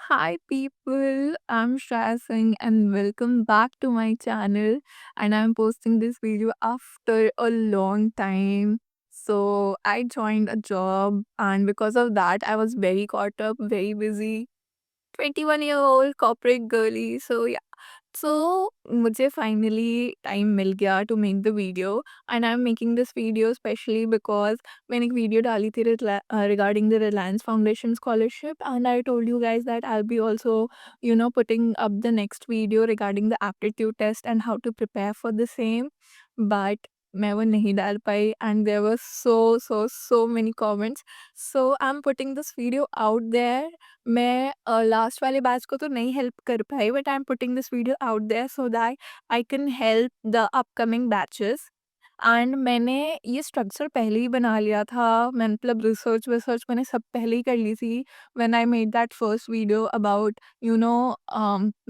Hi people, I'm Shaya Singh and welcome back to my channel. And I'm posting this video after a long time. So I joined a job and because of that I was very caught up, very busy. 21-year-old corporate girly. So so मुझे finally time मिल गया to make the video and I am making this video specially because मैंने एक video डाली थी regarding the Reliance Foundation scholarship and I told you guys that I be also putting up the next video regarding the aptitude test and how to prepare for the same but मैं वो नहीं डाल पाई and there were so many comments so I am putting this video out there मैं last वाले batch को तो नहीं हेल्प कर पाई but I am putting this video out there so that I can help the upcoming batches and मैंने ये structure पहले ही बना लिया था मैं मतलब रिसर्च विसर्च मैंने सब पहले ही कर ली थी when I made that first video about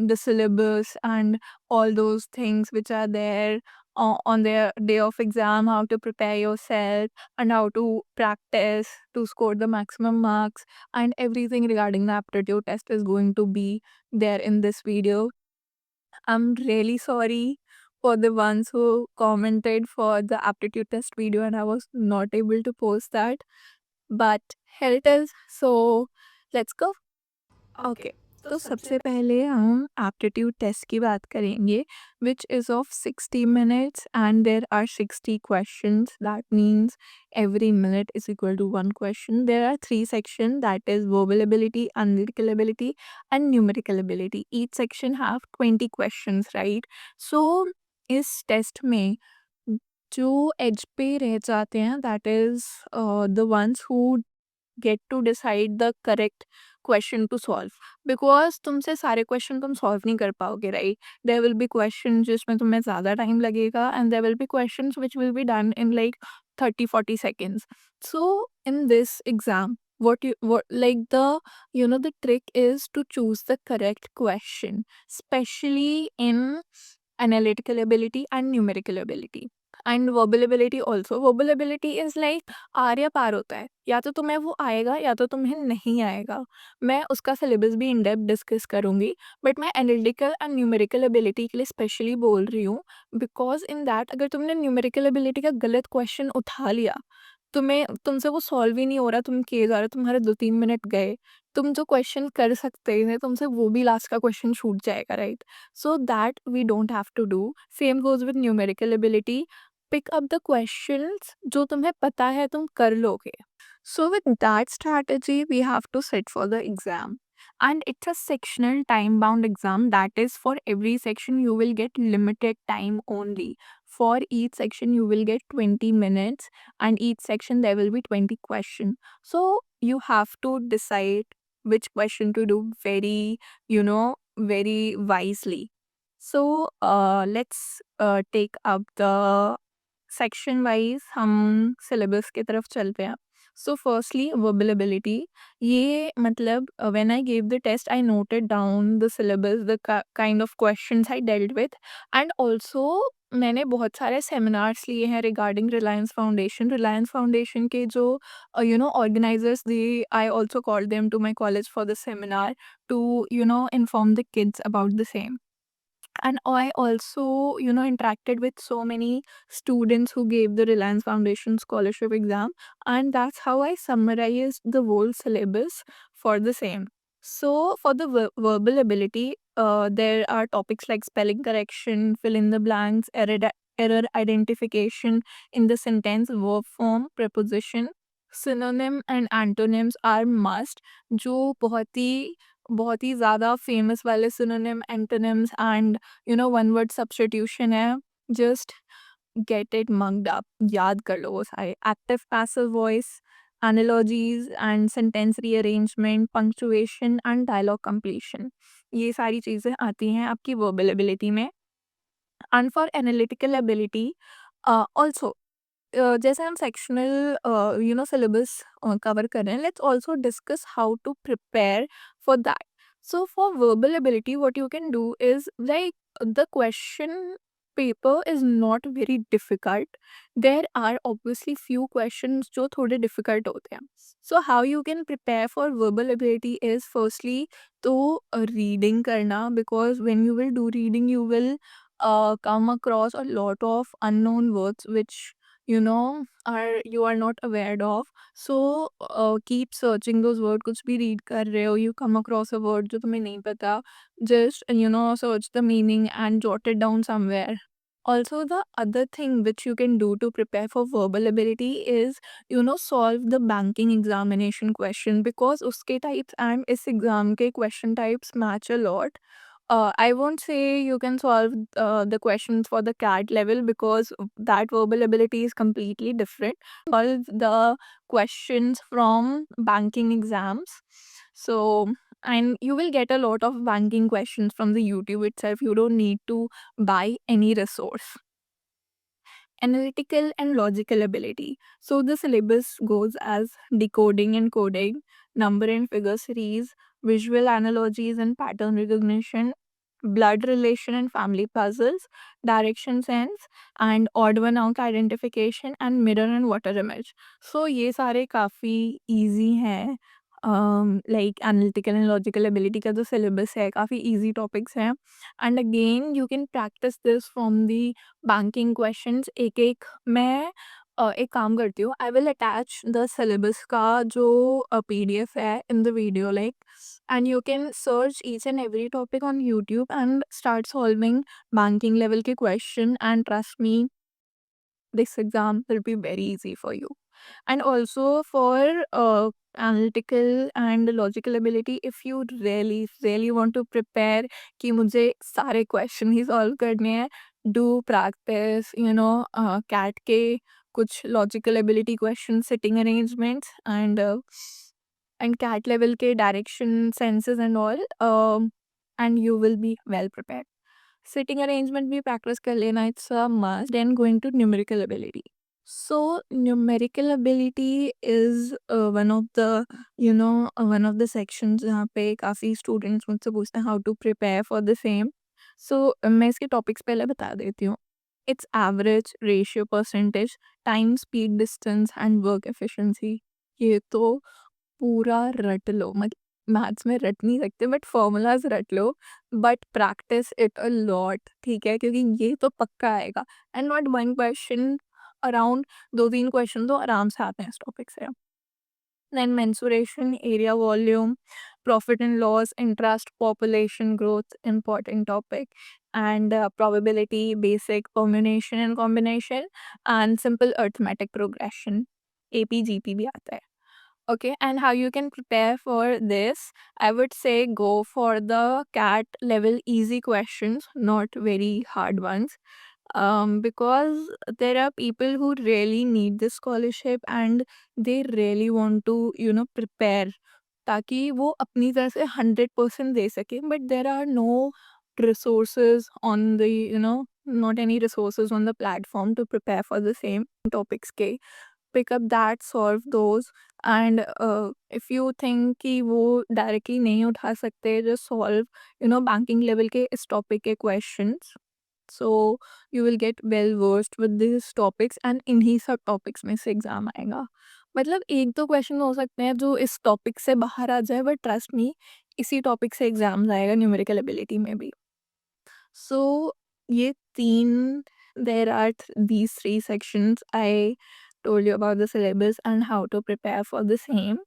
the syllabus and all those things which are there on their day of exam, how to prepare yourself and how to practice to score the maximum marks and everything regarding the aptitude test is going to be there in this video. I'm really sorry for the ones who commented for the aptitude test video and I was not able to post that. But here it is. So let's go. Okay तो सबसे पहले हम aptitude test की बात करेंगे which is of 60 minutes and there are 60 questions that means every minute is equal to one question. There are three sections that is verbal ability, analytical ability and numerical ability. Each section have 20 questions, right? So इस टेस्ट में जो edge पे रह जाते हैं that is the ones who get to decide the correct question to solve because तुमसे सारे क्वेश्चन तुम सॉल्व नहीं कर पाओगे right there will be question जिसमें तुम्हें ज़्यादा टाइम लगेगा and there will be question which will be done in like 30-40 seconds. So in this exam what like the trick is to choose the correct question, especially in analytical ability and numerical ability and verbal ability also verbal ability is like आर या पार होता है या तो तुम्हें वो आएगा या तो तुम्हें नहीं आएगा मैं उसका सिलेबस भी इन डेप्थ डिस्कस करूँगी बट मैं एनालिटिकल एंड न्यूमेरिकल एबिलिटी के लिए स्पेशली बोल रही हूँ बिकॉज इन दैट अगर तुमने न्यूमेरिकल एबिलिटी का गलत क्वेश्चन उठा लिया तुमसे वो सॉल्व ही नहीं हो रहा तुम किए जा रहे हो तुम्हारे 2-3 मिनट गए तुम जो क्वेश्चन कर सकते थे तुमसे वो भी लास्ट का क्वेश्चन छूट जाएगा right so that we don't have to do same goes with numerical ability pick up the questions जो तुम्हें पता है तुम कर लोगे so with that strategy we have to sit for the exam and it's a sectional time bound exam that is for every section you will get limited time only for each section you will get 20 minutes and each section there will be 20 questions so you have to decide which question to do very wisely so let's take up the section wise हम syllabus की तरफ चलते हैं so firstly verbal ability ये मतलब when I give the test I noted down the syllabus the kind of questions I dealt with and also मैंने बहुत सारे सेमिनार्स लिए हैं रिगार्डिंग रिलायंस फाउंडेशन के जो organizers they I also call them to my college for the seminar to inform the kids about the same and I also interacted with so many students who gave the Reliance Foundation scholarship exam and that's how I summarized the whole syllabus for the same. So for the verbal ability there are topics like spelling correction, fill in the blanks, error identification in the sentence, verb form, preposition, synonym and antonyms are must जो बहुत ही ज़्यादा famous वाले synonym antonyms and one word substitution है just get it mugged up याद कर लो वो सारे active passive voice analogies and sentence rearrangement punctuation and dialogue completion ये सारी चीज़ें आती हैं आपकी वर्बल एबिलिटी में and for analytical ability also जैसे हम सेक्शनल सिलेबस कवर कर रहे हैं let's also discuss how to prepare for that so for verbal ability what you can do is like the question paper is not very difficult. There are obviously few questions जो थोड़े difficult होते हैं. So how you can prepare for verbal ability is firstly तो reading करना, because when you will do reading you will come across a lot of unknown words which you are not aware of. So keep searching those words. कुछ भी read कर रहे हो, you come across a word जो तुम्हें नहीं पता, just search the meaning and jot it down somewhere. Also, the other thing which you can do to prepare for verbal ability is solve the banking examination question, because uske types and is exam ke question types match a lot. I won't say you can solve the questions for the CAT level, because that verbal ability is completely different. Solve the questions from banking exams. So, and you will get a lot of banking questions from the YouTube itself. You don't need to buy any resource. Analytical and logical ability. So the syllabus goes as decoding and coding, number and figure series, visual analogies and pattern recognition, blood relation and family puzzles, direction sense, and odd one out identification, and mirror and water image. So ये सारे काफ़ी easy हैं. Like analytical and logical ability का जो syllabus है काफ़ी easy topics हैं. And again you can practice this from the banking questions एक एक मैं एक काम करती हूँ, I will attach the syllabus का जो पीडीएफ है in the video, like, and you can search each and every topic on YouTube and start solving banking level के question, and trust me, this exam will be very easy for you. And also for analytical and logical ability, if you really want to prepare कि मुझे सारे question ही solve करने हैं, do practice CAT के कुछ logical ability questions, sitting arrangements, and CAT level के direction senses and all, and you will be well prepared. Sitting arrangement भी practice कर लेना, it's a must. Then going to numerical ability. So numerical ability is one of the sections जहाँ पे काफ़ी students मुझसे पूछते हैं how to prepare for the same. So मैं इसके topics पहले बता देती हूँ. It's average, ratio, percentage, time, speed, distance, and work efficiency. ये तो पूरा रट लो, मतलब मैथ्स में रट नहीं सकते बट फॉर्मूलाज रट लो, but practice it a lot, ठीक है, क्योंकि ये तो पक्का आएगा. And not one question, around 2-3 question तो आराम से आते हैं इस टॉपिक से. Then mensuration, area volume, profit and loss, interest, population growth, important topic, and probability, basic, permutation and combination, and simple arithmetic progression. AP GP भी आता है. Okay, and how you can prepare for this? I would say go for the CAT level easy questions, not very hard ones. Because there are people who really need this scholarship and they really want to prepare ताकि वो अपनी तरह से 100% दे सके, but there are no resources on the not any resources on the platform to prepare for the same topics के. Pick up that, solve those, and if you think कि वो directly नहीं उठा सकते, just solve banking level के इस topic के questions. So you will get well versed with these topics and इन्हीं सब topics में से एग्जाम आएगा. मतलब एक दो क्वेश्चन हो सकते हैं जो इस टॉपिक से बाहर आ जाए, बट ट्रस्ट मी इसी टॉपिक से एग्जाम आएगा न्यूमेरिकल एबिलिटी में भी. So ये तीन, there are these three sections I told you about the syllabus and how to prepare for the same.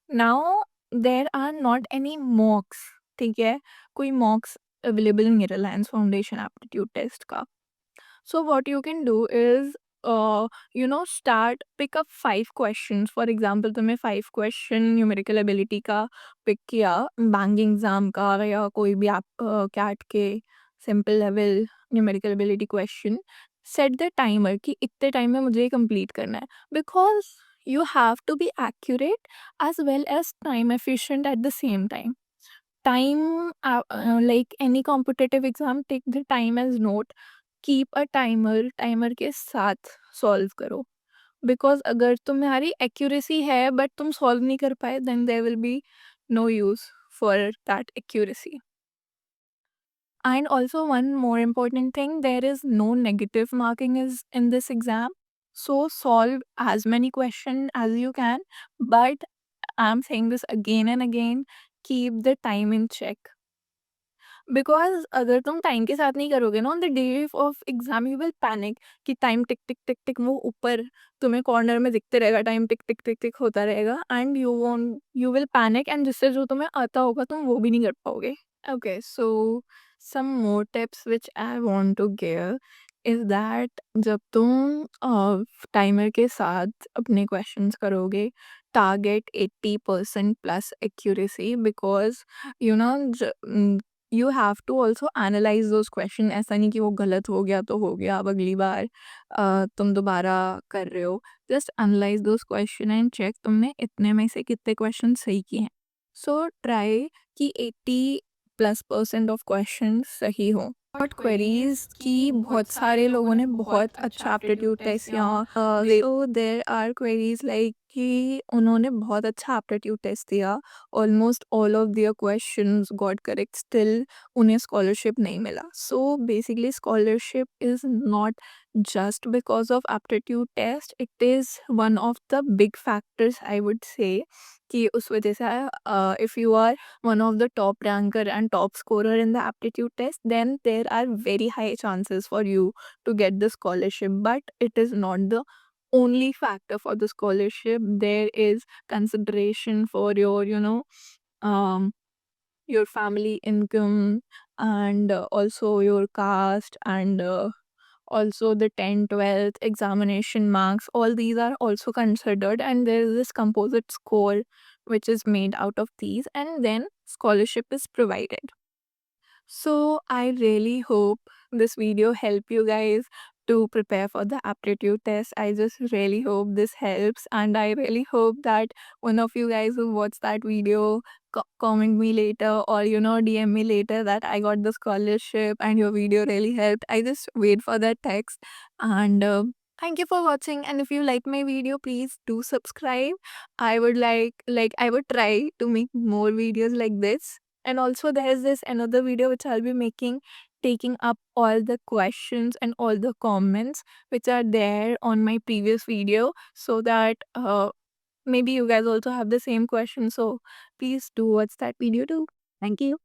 Now there are not any mocks, ठीक है, कोई mocks available नहीं है रिलायंस फाउंडेशन एप्टीट्यूड टेस्ट का. So what you can do is start pick up 5 questions. For example, तुम्हें 5 question numerical ability का pick किया banking exam का या कोई भी आप कैट के simple level numerical ability question. Set the timer कि इतने टाइम में मुझे कंप्लीट करना है, because you have to be accurate as well as time efficient at the same time. Time, like any competitive exam, take the time as note. Keep a timer के साथ solve करो, because अगर तुम्हारी accuracy है but तुम solve नहीं कर पाए, then there will be no use for that accuracy. And also one more important thing, there is no negative marking is in this exam. So solve as many questions as you can, but I'm saying this again and again, keep the time in check. Because अगर तुम time के साथ नहीं करोगे ना on the day of exam you will panic कि time टिक, टिक, टिक, टिक वो ऊपर तुम्हें कॉर्नर में दिखते रहेगा, टाइम टिक, टिक, टिक, टिक होता रहेगा and you will panic and जिससे जो तुम्हें आता होगा तुम वो भी नहीं कर पाओगे। Okay so some more tips which I want to give is that जब तुम टाइमर के साथ अपने क्वेश्चंस करोगे, target 80% plus accuracy because you know you have to also analyze those question ऐसा नहीं कि वो गलत हो गया तो हो गया अब अगली बार तुम दोबारा कर रहे हो just analyze those question and check तुमने इतने में से कितने क्वेश्चन सही किए हैं सो ट्राई कि 80+% ऑफ क्वेश्चन सही हो और क्वेरीज की बहुत सारे लोगों ने बहुत अच्छा एप्टीट्यूड टेस्ट या so there are queries like कि उन्होंने बहुत अच्छा एप्टीट्यूड टेस्ट दिया almost all of their questions got correct still उन्हें स्कॉलरशिप नहीं मिला so basically scholarship is not just because of aptitude test it is one of the big factors I would say कि उस वजह से if you are one of the top ranker and top scorer in the aptitude test then there are very high chances for you to get the scholarship but it is not the only factor for the scholarship there is consideration for your um your family income and also your caste and also the 10th 12th examination marks all these are also considered and there is this composite score which is made out of these and then scholarship is provided so I really hope this video help you guys to prepare for the aptitude test. I just really hope this helps and I really hope that one of you guys who watch that video comment me later or DM me later that I got the scholarship and your video really helped. I just wait for that text and thank you for watching and if you like my video please do subscribe. I would I would try to make more videos like this and also there's this another video which I'll be making taking up all the questions and all the comments which are there on my previous video so that maybe you guys also have the same question so please do watch that video too. Thank you.